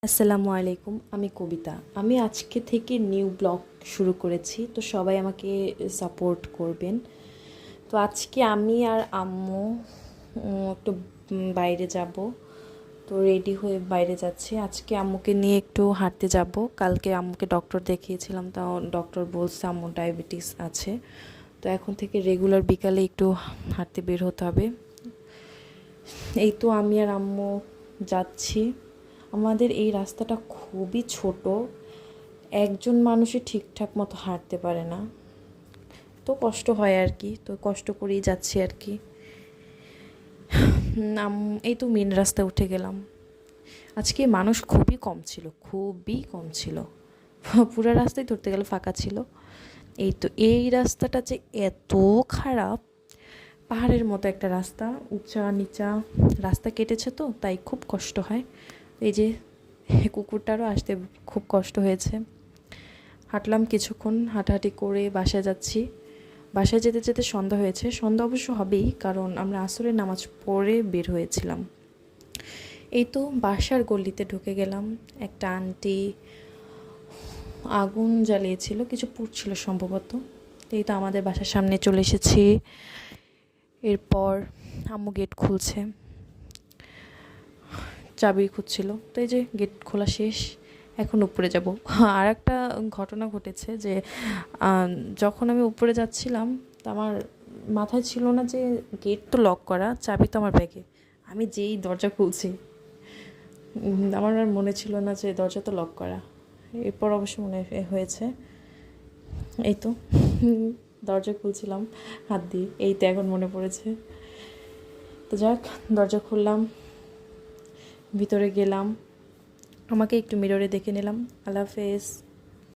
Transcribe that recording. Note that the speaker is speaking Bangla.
আসসালামু আলাইকুম, আমি কবিতা। আমি আজকে থেকে নিউ ব্লগ শুরু করেছি, তো সবাই আমাকে সাপোর্ট করবেন। তো আজকে আমি আর আম্মু একটু বাইরে যাব। তো রেডি হয়ে বাইরে যাচ্ছি। আজকে আম্মুকে নিয়ে একটু হাঁটতে যাব। কালকে আম্মুকে ডক্টর দেখিয়েছিলাম, তাও ডক্টর বলছে আম্মুর ডায়াবেটিস আছে। তো এখন থেকে রেগুলার বিকালে একটু হাঁটতে বের হতে হবে। এই তো আমি আর আম্মু যাচ্ছি। আমাদের এই রাস্তাটা খুবই ছোট, একজন মানুষই ঠিকঠাক মতো হাঁটতে পারে না, তো কষ্ট হয় আর কি। তো কষ্ট করেই যাচ্ছি আর কি। এই তো মেন রাস্তায় উঠে গেলাম। আজকে মানুষ খুবই কম ছিল, খুবই কম ছিল। পুরো রাস্তায় ধরতে গেলে ফাঁকা ছিল। এই তো এই রাস্তাটা যে এত খারাপ, পাহাড়ের মতো একটা রাস্তা, উঁচা নিচা রাস্তা কেটেছে, তো তাই খুব কষ্ট হয়। এই যে কুকুরটারও আসতে খুব কষ্ট হয়েছে। হাঁটলাম কিছুক্ষণ, হাঁটাহাঁটি করে বাসায় যাচ্ছি। বাসায় যেতে যেতে সন্ধ্যা হয়েছে। সন্ধ্যা অবশ্য হবেই, কারণ আমরা আসরের নামাজ পড়ে বের হয়েছিলাম। এই তো বাসার গলিতে ঢুকে গেলাম। একটা আন্টি আগুন জ্বালিয়েছিল, কিছু পুড়ছিল সম্ভবত। এই তো আমাদের বাসার সামনে চলে এসেছি। এরপর আম্মু গেট খুলছে, চাবি খুঁজছিল, তো এই যে গেট খোলা শেষ। এখন উপরে যাব। আর একটা ঘটনা ঘটেছে যে যখন আমি উপরে যাচ্ছিলাম, তো আমার মাথায় ছিল না যে গেট তো লক করা, চাবি তো আমার ব্যাগে। আমি যেই দরজা খুলছি, আমার আর মনে ছিল না যে দরজা তো লক করা। এরপর অবশ্য মনে হয়েছে। এই তো দরজা খুলছিলাম হাত দিয়ে, এই তো এখন মনে পড়েছে। তো যাক, দরজা খুললাম, ভিতরে গেলাম, আমাকে একটু মিররে দেখে নিলাম। আল্লাহ হাফেজ।